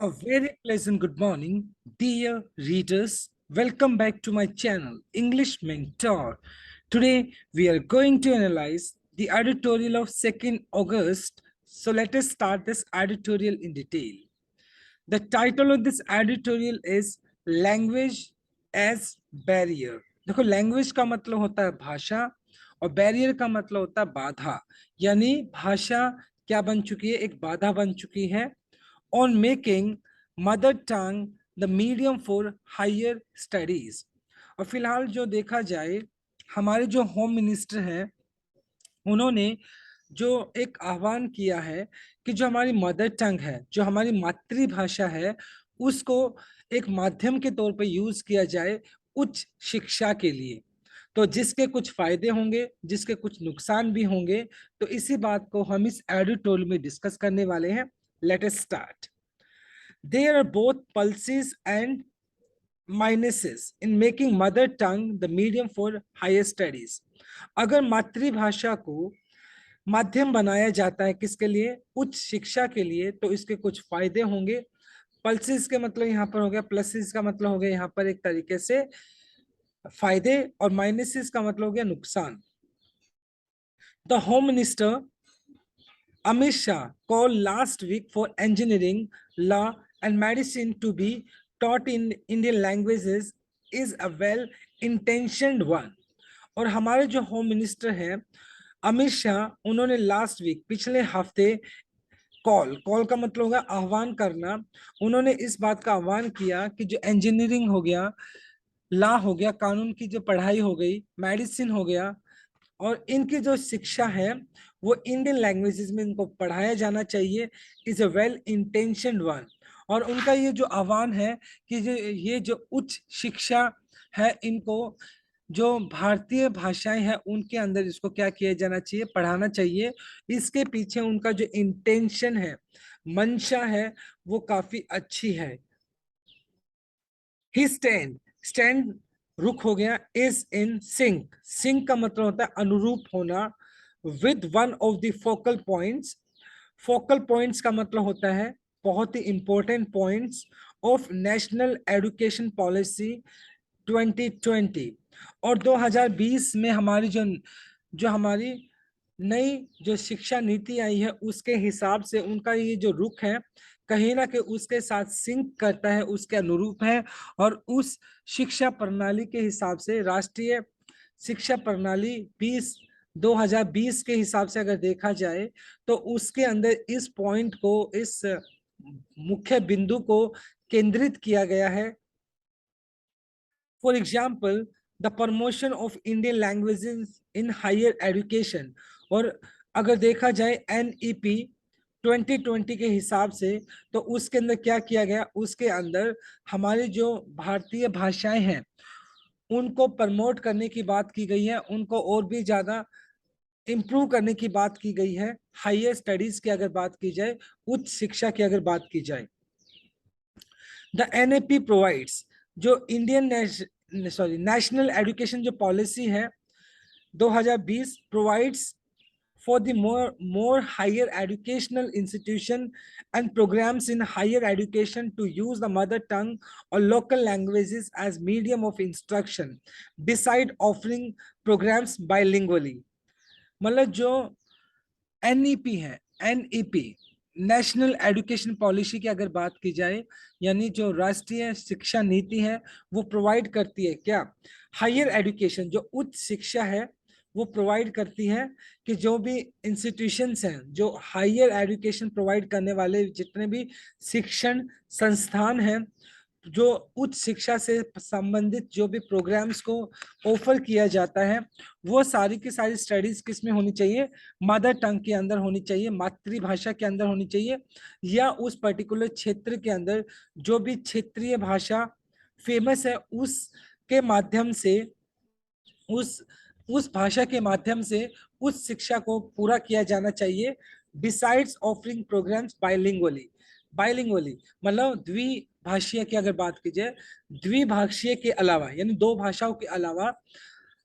A very pleasant good morning, dear readers. Welcome back to my channel, English Mentor. Today, we are going to analyze the editorial of 2nd August. So, let us start this editorial in detail. The title of this editorial is Language as Barrier. देखो, language का मतलब होता है भाषा और barrier का मतलब होता है बाधा, यानी भाषा क्या बन चुकी है, एक बाधा बन चुकी है। On making mother tongue the medium for higher studies. और फिलहाल जो देखा जाए, हमारे जो होम मिनिस्टर हैं, उन्होंने जो एक आह्वान किया है कि जो हमारी मदर टंग है, जो हमारी मातृभाषा है, उसको एक माध्यम के तौर पे यूज किया जाए उच्च शिक्षा के लिए। तो जिसके कुछ फायदे होंगे, जिसके कुछ नुकसान भी होंगे, तो इसी बात को हम इस एडिटोरियल में डिस्कस करने वाले हैं। Let us start. There are both pluses and minuses in making mother tongue the medium for higher studies। अगर मातृभाषा को माध्यम बनाया जाता है किसके लिए, उच्च शिक्षा के लिए, तो इसके कुछ फायदे होंगे। पल्सेस के मतलब यहाँ पर हो गया, प्लसेस का मतलब हो गया यहाँ पर एक तरीके से फायदे, और माइनसेस का मतलब हो गया नुकसान। The home minister Amit Shah called last week for engineering, law, and medicine to be taught in Indian languages is a well-intentioned one। और हमारे जो होम मिनिस्टर हैं अमित शाह, उन्होंने लास्ट वीक, पिछले हफ्ते, कॉल का मतलब होगा आह्वान करना। उन्होंने इस बात का आह्वान किया कि जो इंजीनियरिंग हो गया, लॉ हो गया, कानून की जो पढ़ाई हो गई, मेडिसिन हो गया, और इनकी जो शिक्षा है वो इंडियन लैंग्वेजेस में इनको पढ़ाया जाना चाहिए, is a well intention one. और उनका ये जो आह्वान है कि जो ये जो उच्च शिक्षा है, इनको जो भारतीय भाषाएं हैं उनके अंदर इसको क्या किया जाना चाहिए, पढ़ाना चाहिए। इसके पीछे उनका जो इंटेंशन है, मंशा है, वो काफी अच्छी है। ही स्टैंड रुक हो गया, इज इन सिंक, सिंक का मतलब होता है अनुरूप होना, with one of the focal points. Focal points का मतलब होता है बहुत ही important points of national education policy 2020। और 2020 में हमारी जो जो हमारी नई जो शिक्षा नीति आई है, उसके हिसाब से उनका ये जो रुख है कहीं ना कहीं उसके साथ सिंक करता है, उसके अनुरूप है। और उस शिक्षा प्रणाली के हिसाब से, राष्ट्रीय शिक्षा प्रणाली 2020 के हिसाब से अगर देखा जाए, तो उसके अंदर इस पॉइंट को, इस मुख्य बिंदु को केंद्रित किया गया है। For example, the promotion of Indian languages in higher education. और अगर देखा जाए एनईपी 2020 के हिसाब से, तो उसके अंदर क्या किया गया, उसके अंदर हमारी जो भारतीय भाषाएं हैं उनको प्रमोट करने की बात की गई है, उनको और भी ज्यादा इम्प्रूव करने की बात की गई है। हायर स्टडीज की अगर बात की जाए, उच्च शिक्षा की अगर बात की जाए, द एनएपी प्रोवाइड्स, जो इंडियन नेशनल एजुकेशन जो पॉलिसी है 2020 provides for the more higher educational institution and programs in higher education to use the mother tongue or local languages as medium of instruction beside offering programs bilingually। मतलब जो NEP है, NEP national education policy की अगर बात की जाए, यानी जो राष्ट्रीय शिक्षा नीति है, वो प्रोवाइड करती है क्या, हायर एजुकेशन, जो उच्च शिक्षा है, वो प्रोवाइड करती है कि जो भी इंस्टीट्यूशंस हैं, जो हायर एजुकेशन प्रोवाइड करने वाले जितने भी शिक्षण संस्थान हैं, जो उच्च शिक्षा से संबंधित जो भी प्रोग्राम्स को ऑफर किया जाता है, वो सारी की सारी स्टडीज किस में होनी चाहिए, मदर टंग के अंदर होनी चाहिए, मातृभाषा के अंदर होनी चाहिए, या उस पर्टिकुलर क्षेत्र के अंदर जो भी क्षेत्रीय भाषा फेमस है उसके माध्यम से, उस उस भाषा के माध्यम से उस शिक्षा को पूरा किया जाना चाहिए। बिसाइड्स ऑफरिंग प्रोग्राम्स बाइलिंगुअली, बाइलिंगुअली मतलब द्विभाषीय की अगर बात की जाए, द्विभाषीय के अलावा, यानी दो भाषाओं के अलावा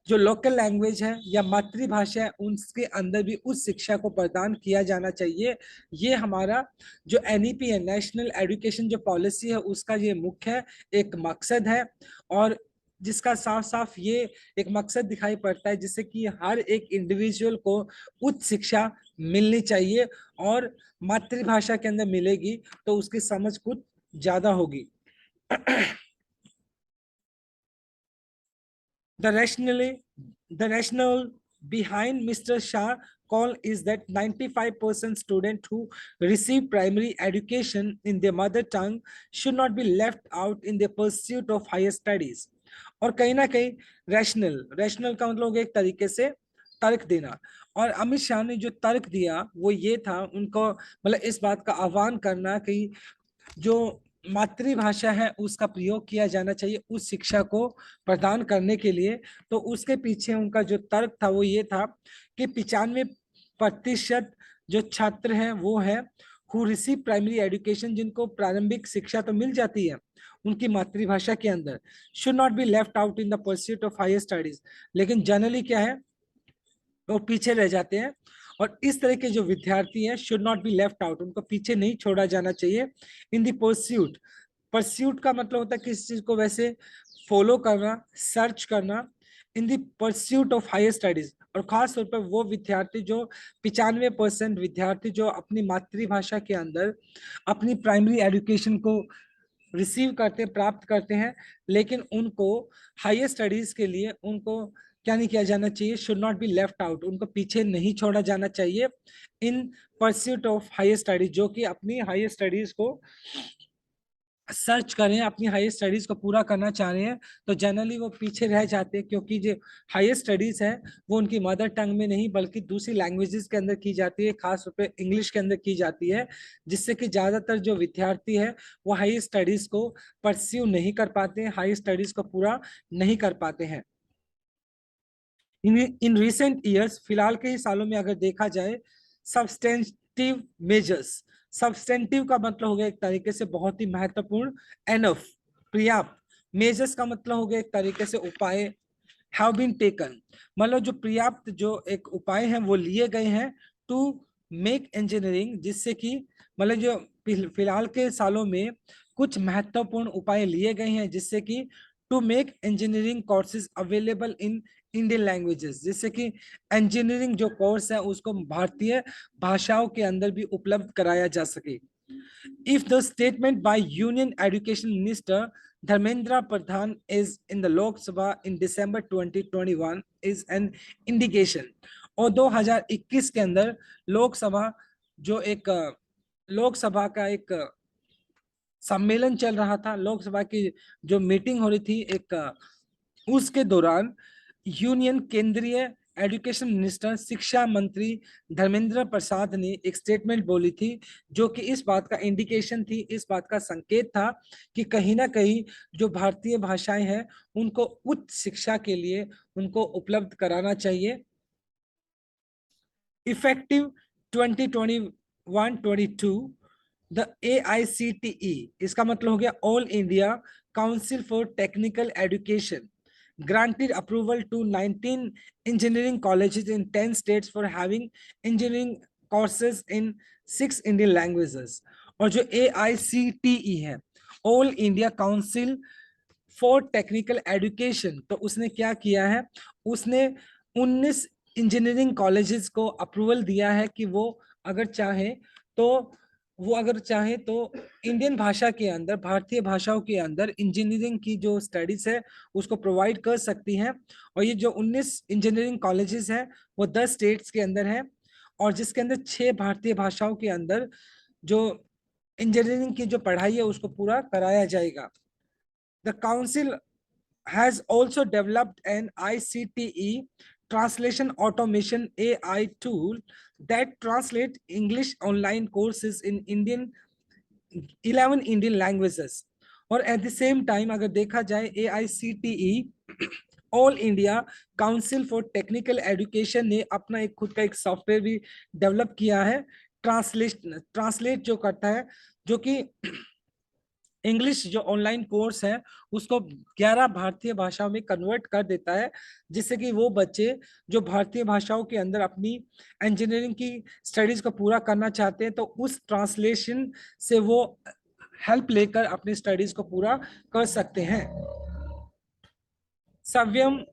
जो लोकल लैंग्वेज है या मातृभाषा है उसके अंदर भी उस शिक्षा को प्रदान किया जाना चाहिए। ये हमारा जो एनईपी है, नेशनल एजुकेशन जो पॉलिसी है, उसका ये मुख्य एक मकसद है, और जिसका साफ साफ ये एक मकसद दिखाई पड़ता है, जिससे कि हर एक इंडिविजुअल को उच्च शिक्षा मिलनी चाहिए, और मातृभाषा के अंदर मिलेगी तो उसकी समझ कुछ ज्यादा होगी। The rationale behind Mr. Shah call is that 95% students who receive primary education in their mother tongue should not be left out in the pursuit of higher studies. और कहीं ना कहीं रैशनल का मतलब एक तरीके से तर्क देना, और अमित शाह ने जो तर्क दिया वो ये था, उनको मतलब इस बात का आह्वान करना कि जो मातृभाषा है उसका प्रयोग किया जाना चाहिए उस शिक्षा को प्रदान करने के लिए। तो उसके पीछे उनका जो तर्क था वो ये था कि 95% जो छात्र हैं वो है हु रिसीव प्राइमरी एजुकेशन, जिनको प्रारंभिक शिक्षा तो मिल जाती है उनकी मातृभाषा के अंदर, should not be left out in the pursuit of higher studies. लेकिन जनरली क्या है, वो पीछे रह जाते हैं, और इस तरह के जो विद्यार्थी हैं should not be left out, उनको पीछे नहीं छोड़ा जाना चाहिए इन द परस्यूट। परस्यूट का मतलब होता है किसी चीज को वैसे फॉलो करना, सर्च करना, in the pursuit of higher studies. और खास तौर पर वो विद्यार्थी जो 95% विद्यार्थी जो अपनी मातृभाषा के अंदर अपनी प्राइमरी एजुकेशन को रिसीव करते, प्राप्त करते हैं, लेकिन उनको हायर स्टडीज के लिए उनको क्या नहीं किया जाना चाहिए, should not be left out, उनको पीछे नहीं छोड़ा जाना चाहिए इन परस्यूट ऑफ हायर स्टडीज, जो कि अपनी हायर स्टडीज को सर्च करें, अपनी हायर स्टडीज को पूरा करना चाह रहे हैं, तो जनरली वो पीछे रह जाते हैं, क्योंकि जो हायर स्टडीज है वो उनकी मदर टंग में नहीं बल्कि दूसरी लैंग्वेजेस के अंदर की जाती है, खास तौर पे इंग्लिश के अंदर की जाती है, जिससे कि ज्यादातर जो विद्यार्थी है वो हायर स्टडीज को परस्यू नहीं कर पाते हैं, हायर स्टडीज को पूरा नहीं कर पाते हैं। इन रिसेंट ईयर्स, फिलहाल के ही सालों में अगर देखा जाए, सब्सटेंटिव मेजर्स, सब्सटेंटिव का मतलब हो गया एक तरीके से बहुत ही महत्वपूर्ण, एनफ पर्याप्त, मेजर्स का मतलब हो गया एक तरीके से उपाय, हैव बीन टेकन, मतलब जो पर्याप्त जो एक उपाय हैं वो लिए गए हैं टू मेक इंजीनियरिंग, जिससे कि मतलब जो फिलहाल के सालों में कुछ महत्वपूर्ण उपाय लिए गए हैं जिससे कि to make engineering courses available in Indian languages, जिससे कि इंजीनियरिंग जो कोर्स है उसको भारतीय भाषाओं के अंदर भी उपलब्ध कराया जा सके। If the statement by Union Education Minister Dharmendra Pradhan is in the Lok Sabha in December 2021 is an indication, और 2021 के अंदर लोकसभा जो एक लोकसभा का एक सम्मेलन चल रहा था, लोकसभा की जो मीटिंग हो रही थी एक, उसके दौरान यूनियन केंद्रीय एजुकेशन मिनिस्टर शिक्षा मंत्री धर्मेंद्र प्रसाद ने एक स्टेटमेंट बोली थी, जो कि इस बात का इंडिकेशन थी, इस बात का संकेत था कि कहीं ना कहीं जो भारतीय भाषाएं हैं उनको उच्च शिक्षा के लिए उनको उपलब्ध कराना चाहिए। इफेक्टिव 2021-22 द AICTE, इसका मतलब हो गया all India council for technical education, granted approval to 19 engineering colleges in 10 states for having engineering courses in 6 Indian languages। और जो AICTE है, all India council for technical education, तो उसने क्या किया है, उसने 19 इंजीनियरिंग कॉलेजेस को अप्रूवल दिया है कि वो अगर चाहे तो इंडियन भाषा के अंदर, भारतीय भाषाओं के अंदर इंजीनियरिंग की जो स्टडीज है उसको प्रोवाइड कर सकती हैं। और ये जो 19 इंजीनियरिंग कॉलेजेस हैं वो 10 स्टेट्स के अंदर है, और जिसके अंदर 6 भारतीय भाषाओं के अंदर जो इंजीनियरिंग की जो पढ़ाई है उसको पूरा कराया जाएगा। The council has also developed an ICTE translation automation AI tool that translate English online courses in 11 Indian languages। और एट द सेम टाइम अगर देखा जाए AICTE all India council for technical education ने अपना एक खुद का एक सॉफ्टवेयर भी डेवलप किया है, ट्रांसलेट जो करता है, जो कि इंग्लिश जो ऑनलाइन कोर्स है उसको 11 भारतीय भाषाओं में कन्वर्ट कर देता है, जिससे कि वो बच्चे जो भारतीय भाषाओं के अंदर अपनी इंजीनियरिंग की स्टडीज को पूरा करना चाहते हैं तो उस ट्रांसलेशन से वो हेल्प लेकर अपनी स्टडीज को पूरा कर सकते हैं। Swayam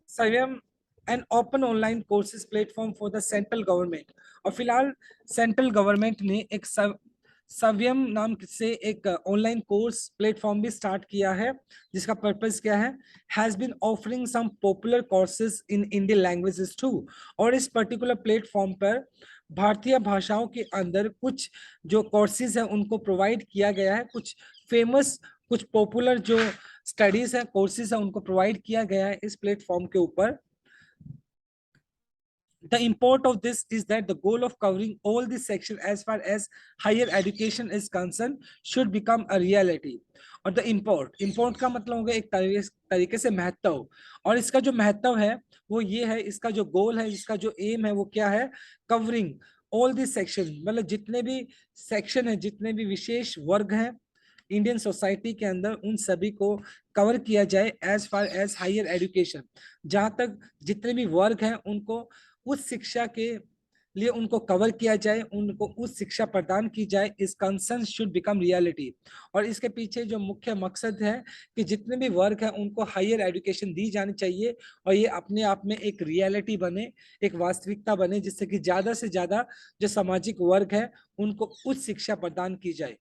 Swayam an open online courses platform for the central government. और फिलहाल सेंट्रल गवर्नमेंट ने एक सव्यम नाम से एक ऑनलाइन कोर्स प्लेटफॉर्म भी स्टार्ट किया है, जिसका पर्पस क्या है, has been offering some popular courses in Indian languages too. और इस पर्टिकुलर प्लेटफॉर्म पर भारतीय भाषाओं के अंदर कुछ जो कोर्सेज है उनको प्रोवाइड किया गया है, कुछ फेमस कुछ पॉपुलर जो स्टडीज है कोर्सेज है उनको प्रोवाइड किया गया है इस प्लेटफॉर्म के ऊपर। The import of this is that the goal of covering all this section as far as higher education is concerned should become a reality। और the import का मतलब हो गया एक तरीके से महत्व, और इसका जो महत्व है वो ये है, इसका जो गोल है, इसका जो एम है वो क्या है, कवरिंग ऑल दिस सेक्शन, मतलब जितने भी सेक्शन है, जितने भी विशेष वर्ग हैं इंडियन सोसाइटी के अंदर, उन सभी को कवर किया जाए as far as higher education. जहां तक जितने भी वर्ग हैं उनको उस शिक्षा के लिए उनको कवर किया जाए, उनको उस शिक्षा प्रदान की जाए, इस कंसर्न शुड बिकम रियलिटी। और इसके पीछे जो मुख्य मकसद है कि जितने भी वर्ग हैं उनको हायर एजुकेशन दी जानी चाहिए और ये अपने आप में एक रियलिटी बने, एक वास्तविकता बने, जिससे कि ज्यादा से ज्यादा जो सामाजिक वर्ग है उनको उच्च शिक्षा प्रदान की जाए।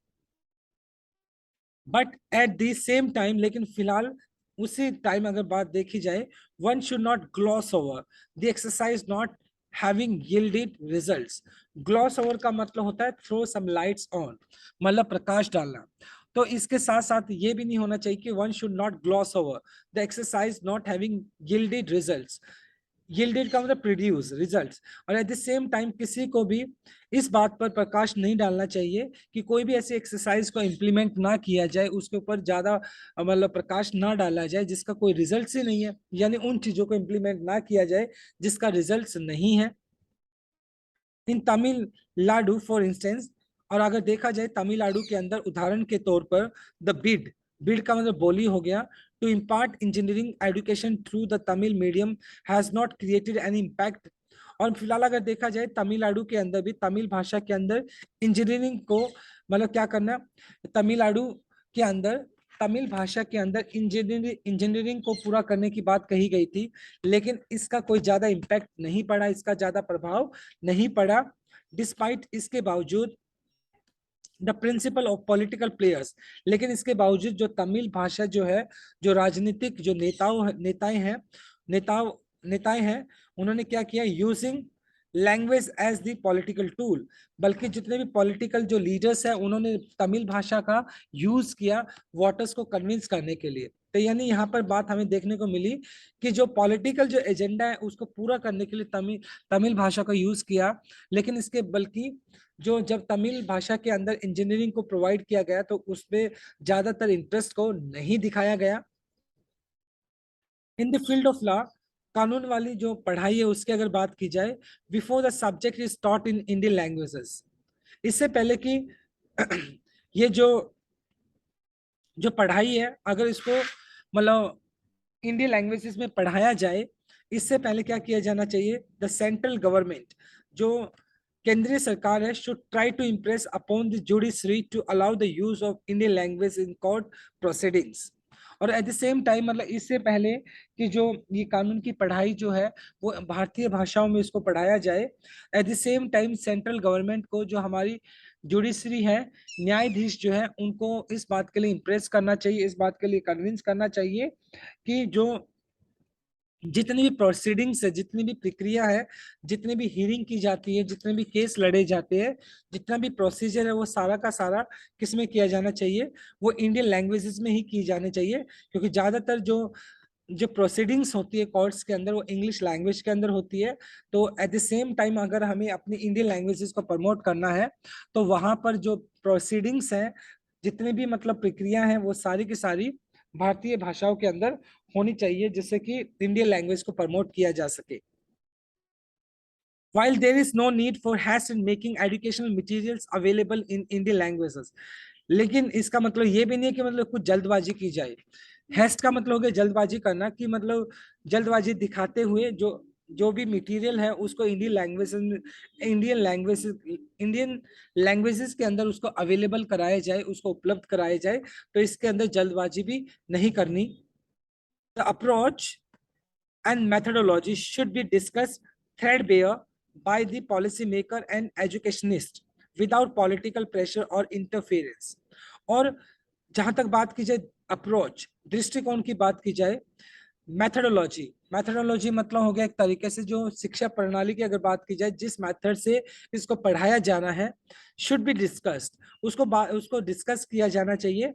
But at the same time, लेकिन फिलहाल उसी टाइम अगर बात देखी जाए, one should not gloss over the exercise not having yielded results. Gloss over का मतलब होता है थ्रो सम लाइट्स ऑन, मतलब प्रकाश डालना। तो इसके साथ साथ ये भी नहीं होना चाहिए कि one should not gloss over the exercise not having yielded results. yielded का मतलब प्रोड्यूस रिजल्ट्स। और एट द सेम टाइम किसी को भी इस बात पर प्रकाश नहीं डालना चाहिए कि कोई भी ऐसी एक्सरसाइज को इम्प्लीमेंट ना किया जाए, उसके ऊपर ज्यादा मतलब प्रकाश ना डाला जाए जिसका कोई रिजल्ट ही नहीं है, यानी उन चीजों को इम्प्लीमेंट ना किया जाए जिसका रिजल्ट नहीं है। इन तमिलनाडु फॉर इंस्टेंस, और अगर देखा जाए तमिलनाडु के अंदर उदाहरण के तौर पर, द बिड, बिड का मतलब बोली हो गया, to impart engineering education through the Tamil medium has not created any impact. और फिलहाल अगर देखा जाए तमिलनाडु के अंदर भी तमिल भाषा के अंदर इंजीनियरिंग को मतलब क्या करना, तमिलनाडु के अंदर तमिल भाषा के अंदर इंजीनियरिंग को पूरा करने की बात कही गई थी, लेकिन इसका कोई ज्यादा इम्पैक्ट नहीं पड़ा, इसका ज्यादा प्रभाव नहीं पड़ा। डिस्पाइट इसके बावजूद the principle of political players, लेकिन इसके बावजूद जो तमिल भाषा जो है, जो राजनीतिक जो नेताएं हैं, उन्होंने क्या किया, using language as the political tool, बल्कि जितने भी पॉलिटिकल जो लीडर्स हैं उन्होंने तमिल भाषा का यूज किया वोटर्स को कन्विंस करने के लिए। तो यानी यहाँ पर बात हमें देखने को मिली कि जो पॉलिटिकल जो एजेंडा है उसको पूरा करने के लिए तमिल भाषा का यूज किया, लेकिन इसके बल्कि जो जब तमिल भाषा के अंदर इंजीनियरिंग को प्रोवाइड किया गया तो उसमें ज्यादातर इंटरेस्ट को नहीं दिखाया गया। In the field of law, कानून वाली जो पढ़ाई है उसकी अगर बात की जाए, before the subject is taught in Indian languages, इससे पहले कि ये जो जो पढ़ाई है अगर इसको मतलब इंडियन लैंग्वेजेस में पढ़ाया जाए, इससे पहले क्या किया जाना चाहिए, द सेंट्रल गवर्नमेंट, जो केंद्रीय सरकार है, should try to impress upon the judiciary to allow the use of Indian language in court proceedings. और एट द सेम टाइम मतलब इससे पहले कि जो ये कानून की पढ़ाई जो है वो भारतीय भाषाओं में इसको पढ़ाया जाए, eight the same time central government को जो हमारी जुडिशरी है, न्यायाधीश जो है, उनको इस बात के लिए इम्प्रेस करना चाहिए, इस बात के लिए कन्विंस करना चाहिए कि जो जितनी भी प्रोसीडिंग्स है, जितनी भी प्रक्रिया है, जितनी भी हियरिंग की जाती है, जितने भी केस लड़े जाते हैं, जितना भी प्रोसीजर है वो सारा का सारा किस में किया जाना चाहिए, वो इंडियन लैंग्वेजेस में ही की जाने चाहिए, क्योंकि ज्यादातर जो जो प्रोसीडिंग्स होती है कोर्ट्स के अंदर वो इंग्लिश लैंग्वेज के अंदर होती है। तो एट द सेम टाइम अगर हमें अपनी इंडियन लैंग्वेजेस को प्रमोट करना है तो वहां पर जो प्रोसीडिंग्स हैं, जितनी भी मतलब प्रक्रिया है, वो सारी की सारी भारतीय भाषाओं के अंदर होनी चाहिए, जिससे कि इंडियन लैंग्वेज को प्रमोट किया जा सके। While there is no need for haste in making educational materials available in Indian languages, लेकिन इसका मतलब ये भी नहीं है कि मतलब कुछ जल्दबाजी की जाए। हेस्ट का मतलब हो गया जल्दबाजी करना, कि मतलब जल्दबाजी दिखाते हुए जो जो भी मटेरियल है उसको इंडियन लैंग्वेजेस के अंदर उसको अवेलेबल कराया जाए, उसको उपलब्ध कराया जाए, तो इसके अंदर जल्दबाजी भी नहीं करनी। The approach and methodology should be discussed threadbare by the policymaker and educationist without political pressure or interference। और जहां तक बात की जाए अप्रोच, दृष्टिकोण की बात की जाए, मैथडोलॉजी मतलब हो गया एक तरीके से जो शिक्षा प्रणाली की अगर बात की जाए, जिस मेथड से इसको पढ़ाया जाना है, शुड बी डिस्कस्ड, उसको डिस्कस किया जाना चाहिए।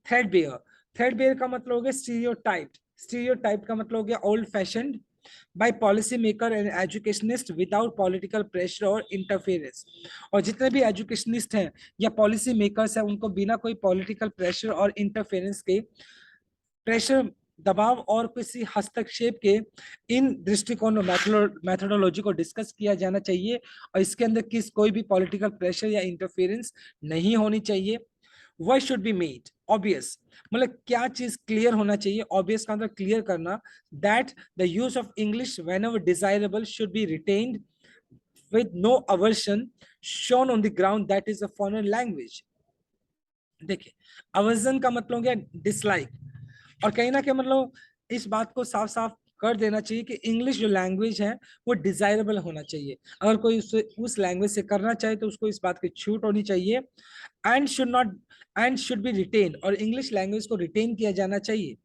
थ्रेडबेयर का मतलब हो गया स्टीरियोटाइप का मतलब हो गया old fashioned by policy maker and educationist without political pressure और interference। और जितने भी एजुकेशनिस्ट हैं या पॉलिसी मेकर्स हैं उनको बिना कोई पॉलिटिकल प्रेशर और इंटरफेरेंस के, प्रेशर दबाव और किसी हस्तक्षेप के इन दृष्टिकोण मैथोडोलॉजी को डिस्कस किया जाना चाहिए, और इसके अंदर कोई भी पॉलिटिकल प्रेशर या इंटरफेरेंस नहीं होनी चाहिए। What should be made obvious, मतलब क्या चीज क्लियर होना चाहिए। ऑब्वियस का मतलब क्लियर करना, that the use of English whenever desirable should be retained with no aversion shown on the ground that is a foreign language। देखिए, aversion का मतलब हो गया डिसलाइक, और कहीं ना कहीं मतलब इस बात को साफ साफ कर देना चाहिए कि इंग्लिश जो लैंग्वेज है वो डिजायरेबल होना चाहिए। अगर कोई उस लैंग्वेज से करना चाहे तो उसको इस बात की छूट होनी चाहिए। And should not and should be retain, और इंग्लिश लैंग्वेज को रिटेन किया जाना चाहिए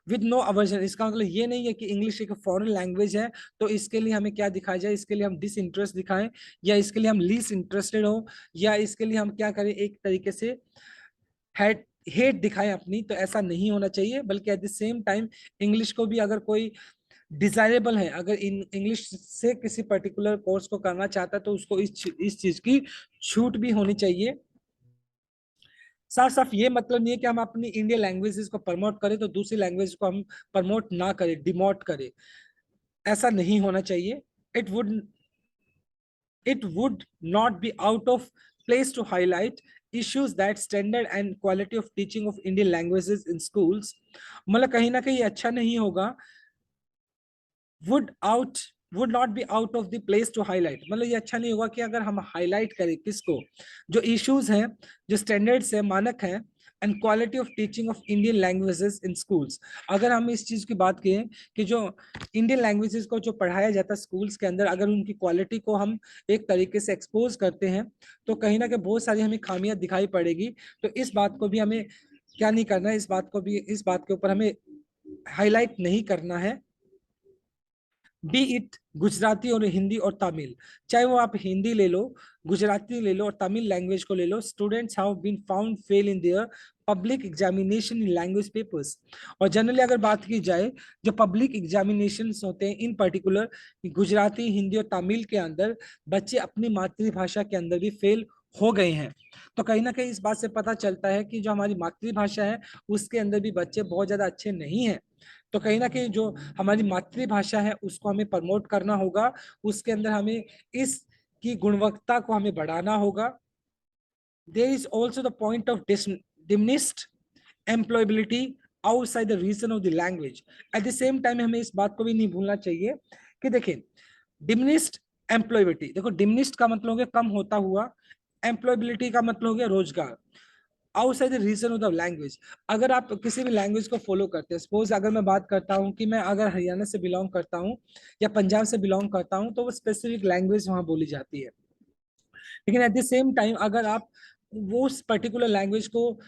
विद नो अवर्जन। इसका मतलब ये नहीं है कि इंग्लिश एक फॉरेन लैंग्वेज है तो इसके लिए हमें क्या दिखाया जाए, इसके लिए हम डिसइंटरेस्ट दिखाएं, या इसके लिए हम लीस्ट इंटरेस्टेड हो, या इसके लिए हम क्या करें, एक तरीके से हेट दिखाएं अपनी, तो ऐसा नहीं होना चाहिए। बल्कि eight the same time English को भी अगर कोई डिजायरेबल है, अगर इंग्लिश से किसी पर्टिकुलर कोर्स को करना चाहता है तो उसको इस चीज की छूट भी होनी चाहिए। साफ साफ ये मतलब नहीं है कि हम अपनी इंडियन लैंग्वेजेस को प्रमोट करें तो दूसरी लैंग्वेज को हम प्रमोट ना करें, डिमोट करें, ऐसा नहीं होना चाहिए। It would it would not be out of place to highlight issues that standard and quality of teaching of Indian languages in schools, मतलब कहीं ना कहीं अच्छा नहीं होगा। would not be out of the place to highlight, मतलब ये अच्छा नहीं होगा कि अगर हम हाईलाइट करें किसको, जो इश्यूज हैं, जो स्टैंडर्ड्स है, मानक हैं, and quality of teaching of Indian languages in schools. अगर हम इस चीज की बात करें कि जो इंडियन लैंग्वेजेस को जो पढ़ाया जाता है स्कूल्स के अंदर, अगर उनकी क्वालिटी को हम एक तरीके से एक्सपोज करते हैं तो कहीं ना कहीं बहुत सारी हमें खामियां दिखाई पड़ेगी। तो इस बात को भी हमें क्या नहीं करना है, इस बात के ऊपर हमें हाईलाइट नहीं करना है। बी इट गुजराती और हिंदी और तमिल, चाहे वो आप हिंदी ले लो, गुजराती ले लो और तमिल लैंग्वेज को ले लो, students have been found fail in their public examination in language papers. और जनरली अगर बात की जाए, जो पब्लिक एग्जामिनेशन होते हैं इन पर्टिकुलर गुजराती, हिंदी और तमिल के अंदर बच्चे अपनी मातृभाषा के अंदर भी फेल हो गए हैं। तो कहीं ना कहीं इस बात से पता चलता है कि जो हमारी मातृभाषा है उसके अंदर भी बच्चे बहुत ज्यादा अच्छे नहीं हैं। तो कहीं ना कहीं जो हमारी मातृभाषा है उसको हमें प्रमोट करना होगा, उसके अंदर हमें इस की गुणवत्ता को हमें बढ़ाना होगा। There is also the point of diminished employability outside the region of the language. At the same time हमें इस बात को भी नहीं भूलना चाहिए कि देखिए, डिमिनिश्ड एम्प्लॉयबिलिटी, देखो डिमिनिश्ड का मतलब हो गया कम होता हुआ, एम्प्लॉयबिलिटी का मतलब हो गया रोजगार, outside the region of the language. अगर आप किसी भी लैंग्वेज को फॉलो करते हैं, सपोज अगर मैं बात करता हूँ कि मैं अगर हरियाणा से बिलोंग करता हूँ या पंजाब से बिलोंग करता हूँ तो वो स्पेसिफिक लैंग्वेज वहां बोली जाती है। लेकिन एट द सेम टाइम अगर आप वो पर्टिकुलर लैंग्वेज को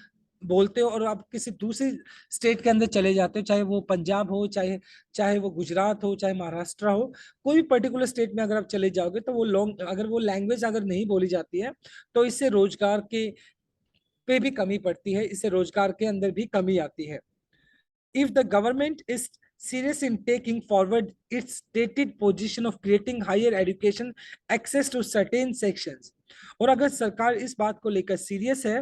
बोलते हो और आप किसी दूसरी स्टेट के अंदर चले जाते हो, चाहे वो पंजाब हो, चाहे चाहे वो गुजरात हो, चाहे महाराष्ट्र हो, कोई भी पर्टिकुलर स्टेट में अगर आप चले जाओगे तो वो लॉन्ग अगर वो लैंग्वेज अगर नहीं बोली जाती है तो इससे रोजगार के पे भी कमी पड़ती है, इससे रोजगार के अंदर भी कमी आती है। If the government is serious in taking forward its stated position of creating higher education access to certain sections, और अगर सरकार इस बात को लेकर सीरियस है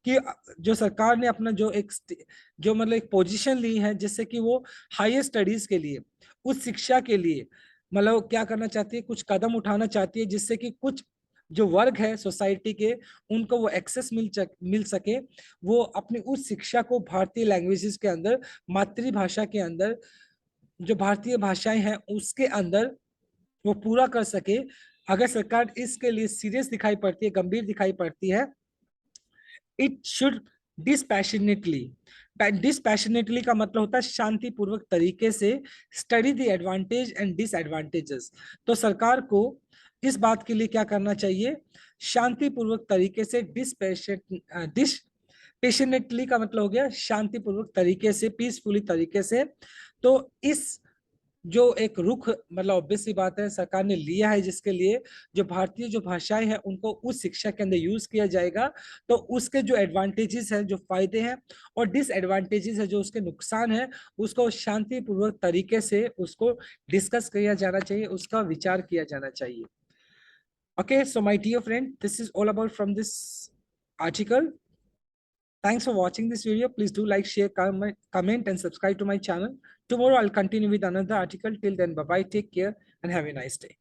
कि जो सरकार ने अपना जो मतलब एक पोजीशन ली है जिससे कि वो हायर स्टडीज के लिए, उस शिक्षा के लिए मतलब क्या करना चाहती है, कुछ कदम उठाना चाहती है जिससे कि कुछ जो वर्ग है सोसाइटी के, उनको वो एक्सेस मिल सके, वो अपनी उस शिक्षा को भारतीय लैंग्वेजेस के अंदर, मातृभाषा के अंदर, जो भारतीय भाषाएं हैं उसके अंदर वो पूरा कर सके। अगर सरकार इसके लिए सीरियस दिखाई पड़ती है, गंभीर दिखाई पड़ती है, इट शुड डिस्पैशनेटली, डिस्पैशनेटली का मतलब होता है शांतिपूर्वक तरीके से, study the advantage and disadvantages. तो सरकार को इस बात के लिए क्या करना चाहिए, शांतिपूर्वक तरीके से, डिस्पैशनेटली का मतलब हो गया शांतिपूर्वक तरीके से, पीसफुली तरीके से। तो इस जो एक रुख, मतलब ऑब्वियस सी बात है, सरकार ने लिया है जिसके लिए जो भारतीय जो भाषाएं हैं उनको उस शिक्षा के अंदर यूज किया जाएगा, तो उसके जो एडवांटेजेस हैं, जो फायदे हैं, और डिसएडवांटेजेस है, जो उसके नुकसान है, उसको शांतिपूर्वक तरीके से उसको डिस्कस किया जाना चाहिए, उसका विचार किया जाना चाहिए। Okay, so my dear friend, this is all about from this article. Thanks for watching this video. Please do like, share, comment and subscribe to my channel. Tomorrow I'll continue with another article. Till then, bye bye, take care and have a nice day.